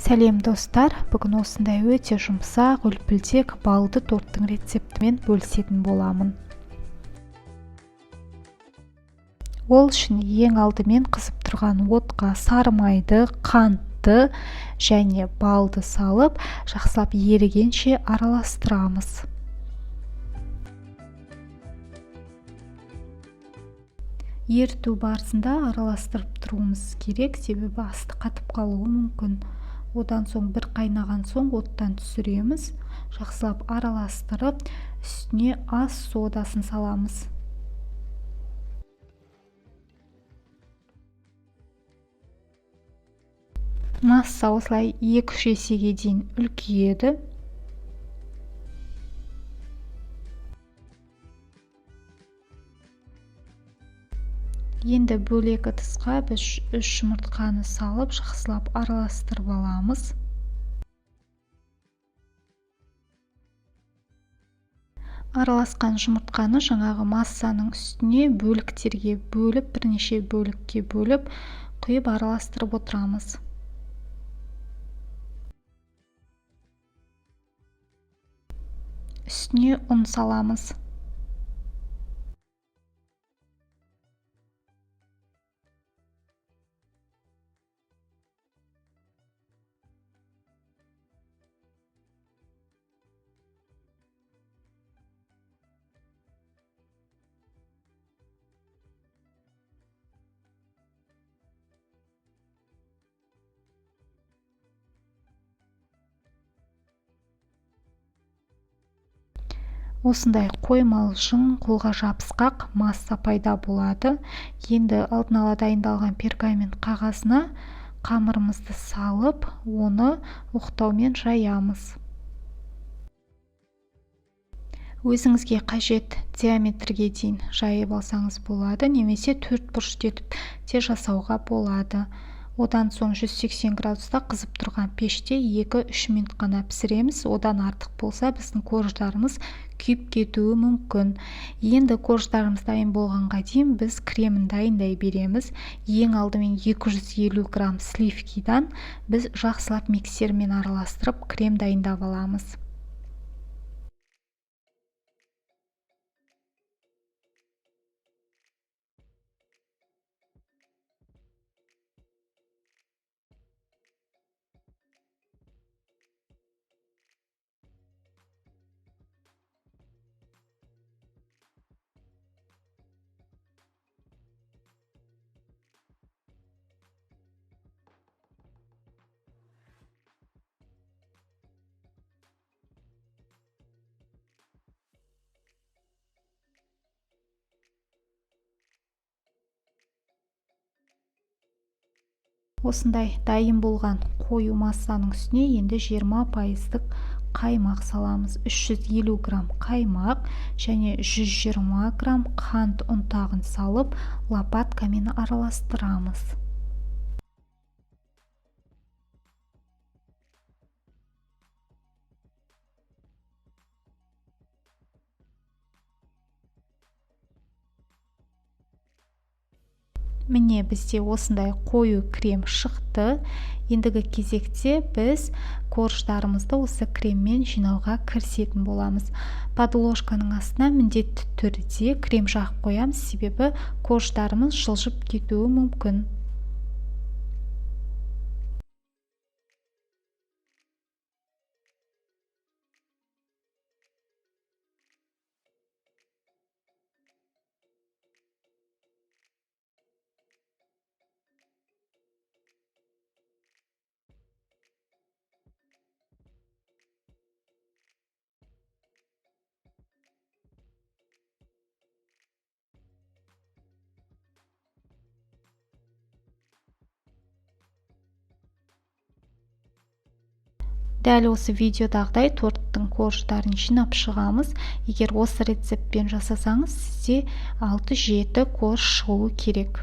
Сәлем достар, бүгін осындай өте жұмсақ, үлпілдек балды торттың рецептімен бөлісетін боламын. Ол үшін ең алдымен қызып тұрған отқа сары майды, қантты және балды салып, жақсылап ерігенше араластырамыз. Еріту барысында араластырып тұруымыз керек, себебі асты қатып қалуы мүмкін. Одан соң бір қайнаған соң оттан түсіреміз. Жақсылап араластырып, үстіне ас содасын саламыз. Масса осылай 2-3 есеге дейін үлкейеді. Енді бөлек ыдысқа біз 3 жұмыртқаны салып, жақсылап араластырып аламыз. Араласқан жұмыртқаны жаңағы массаның үстіне бөліктерге бөліп, бірнеше бөлікке бөліп, құйып араластырып отырамыз. Үстіне ұн саламыз. Осындай қоймалжың қолға жабысқақ масса пайда болады. Енді алдын ала дайындалған пергамент қағазына қамырымызды салып, оны оқтаумен жаямыз. Өзіңізге қажет диаметрге дейін жайып алсаңыз болады, немесе 4 бұрыш етіп те жасауға болады. Одан соң 180 градуста қызып тұрған пеште 2-3 минут қана пісіреміз. Одан артық болса, біздің корждарымыз күйіп кетуі мүмкін. Енді корждарымыз дайын болғанға дейін біз кремін дайындай береміз. Ең алдымен 250 грамм сливкидан біз жақсылап миксермен араластырып, крем дайындап аламыз. Осындай дайын болған қою массаның үстіне енді 20% қаймақ саламыз. 350 грамм қаймақ және 120 грамм қант ұнтағын салып, лопаткамен араластырамыз. Міне бізде осындай қою крем шықты. Ендігі кезекте біз корждарымызды осы креммен жинауға кірісетін боламыз. Подложканың астына міндетті түрде крем жағып қоямыз, себебі корждарымыз жылжып кетуі мүмкін. Дәл осы видеодағыдай торттың корждарын жинап шығамыз. Егер осы рецептпен жасасаңыз, сізде 6-7 корж шығуы керек.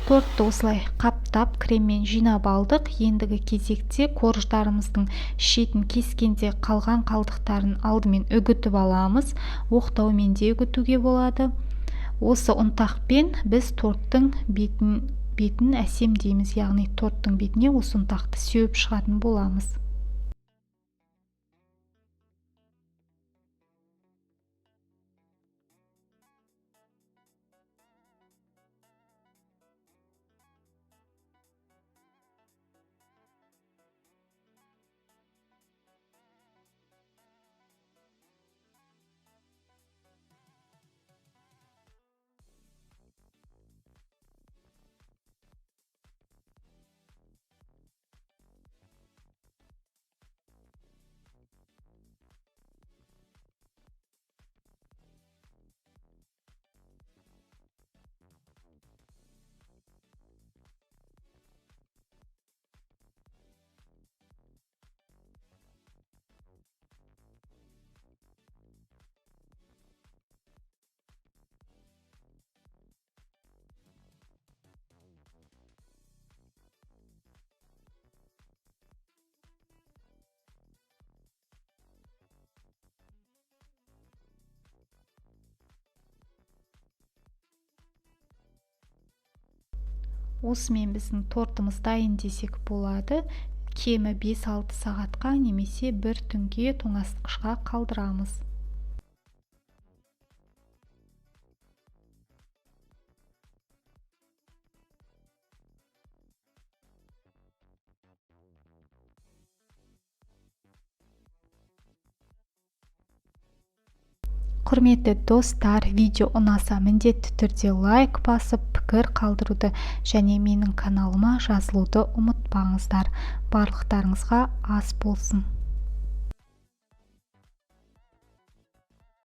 Тортты осылай қаптап креммен жинап алдық. Ендігі кезекте корждарымыздың шетін кескенде қалған қалдықтарын алдымен үгітіп аламыз. Оқтаумен де үгітуге болады. Осы ұнтақпен біз торттың бетін әсемдейміз, яғни торттың бетіне осы ұнтақты сеуіп шығатын боламыз. Осымен біздің тортымыз дайын десек болады. Кемі 5-6 сағатқа немесе бір түнге тоңазытқышқа қалдырамыз. Құрметті достар, видео ұнаса міндетті түрде лайк басып, пікір қалдыруды және менің каналыма жазылуды ұмытпаңыздар. Барлықтарыңызға ас болсын.